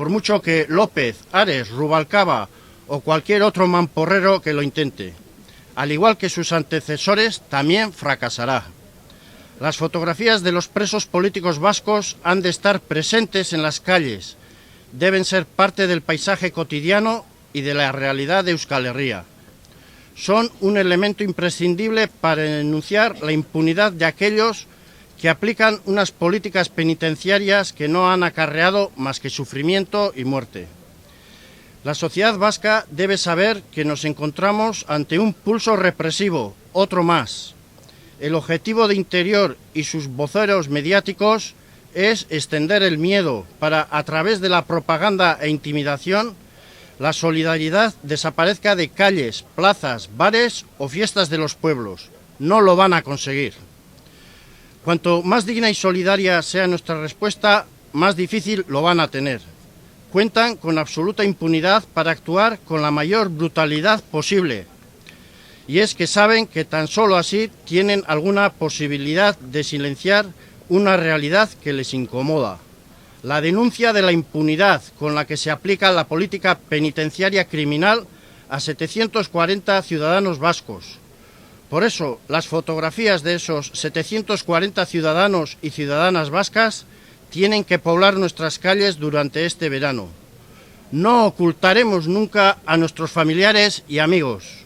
por mucho que López, Ares, Rubalcaba o cualquier otro mamporrero que lo intente. Al igual que sus antecesores, también fracasará. Las fotografías de los presos políticos vascos han de estar presentes en las calles, deben ser parte del paisaje cotidiano y de la realidad de Euskal Herria. Son un elemento imprescindible para denunciar la impunidad de aquellos que aplican unas políticas penitenciarias que no han acarreado más que sufrimiento y muerte. La sociedad vasca debe saber que nos encontramos ante un pulso represivo, otro más. El objetivo de Interior y sus voceros mediáticos es extender el miedo para, a través de la propaganda e intimidación, la solidaridad desaparezca de calles, plazas, bares o fiestas de los pueblos. No lo van a conseguir. Cuanto más digna y solidaria sea nuestra respuesta, más difícil lo van a tener. Cuentan con absoluta impunidad para actuar con la mayor brutalidad posible. Y es que saben que tan solo así tienen alguna posibilidad de silenciar una realidad que les incomoda. La denuncia de la impunidad con la que se aplica la política penitenciaria criminal a 740 ciudadanos vascos. Por eso, las fotografías de esos 740 ciudadanos y ciudadanas vascas tienen que poblar nuestras calles durante este verano. No ocultaremos nunca a nuestros familiares y amigos.